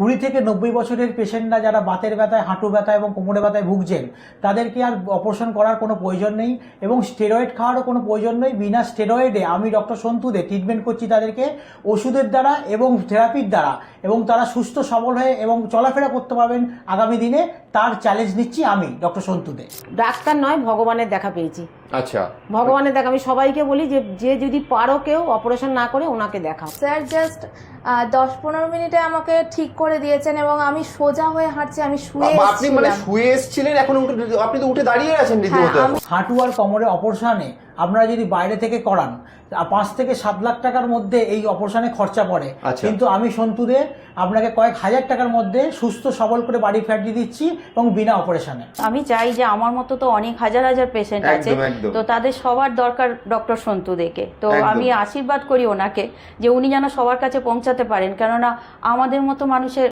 20 থেকে 90 বছরের পেশেন্টরা যারা বাতের ব্যথায়, হাঁটু ব্যথা এবং কোমরে ব্যথায় ভুগছেন, তাদেরকে আর অপারেশন করার কোনো প্রয়োজন নেই এবং স্টেরয়েড খাওয়ারও কোনো প্রয়োজন নেই। বিনা স্টেরয়েডে আমি ডক্টর সন্তু দে ট্রিটমেন্ট করছি তাদেরকে ওষুধের দ্বারা এবং থেরাপির দ্বারা, এবং তারা সুস্থ সবল হয়ে এবং চলাফেরা করতে পারবেন আগামী দিনে। তার চ্যালেঞ্জ নিচ্ছি আমি ডক্টর সন্তু দে। ডাক্তার নয়, ভগবানের দেখা পেয়েছি। আচ্ছা, ভগবানের দেখা। আমি সবাইকে বলি যে যদি পারো কেউ অপারেশন না করে ওনাকে দেখাও। স্যার জাস্ট 10-15 মিনিটে আমাকে ঠিক করে দিয়েছেন এবং আমি সোজা হয়ে হাঁটছি। আমি শুয়ে আপনি মানে শুয়ে এসেছিলেন, এখন আপনি তো উঠে দাঁড়িয়ে আছেন রীতিমতো। হাঁটু আর কোমরে অপারেশনে আপনারা যদি বাইরে থেকে করান 5 থেকে 7 লাখ টাকার মধ্যে এই অপারেশনে খরচা পড়ে। কিন্তু আমি সন্তু দে আপনাকে কয়েক হাজার টাকার মধ্যে সুস্থ সবল করে বাড়ি ফিরিয়ে দিচ্ছি এবং বিনা অপারেশনে। আমি চাই যে আমার মতো তো অনেক হাজার হাজার পেশেন্ট আছে, তো তাদের সবার দরকার ডক্টর সন্তু দেকে। তো আমি আশীর্বাদ করি ওনাকে যে উনি যেন সবার কাছে পৌঁছাতে পারেন, কেননা আমাদের মতো মানুষের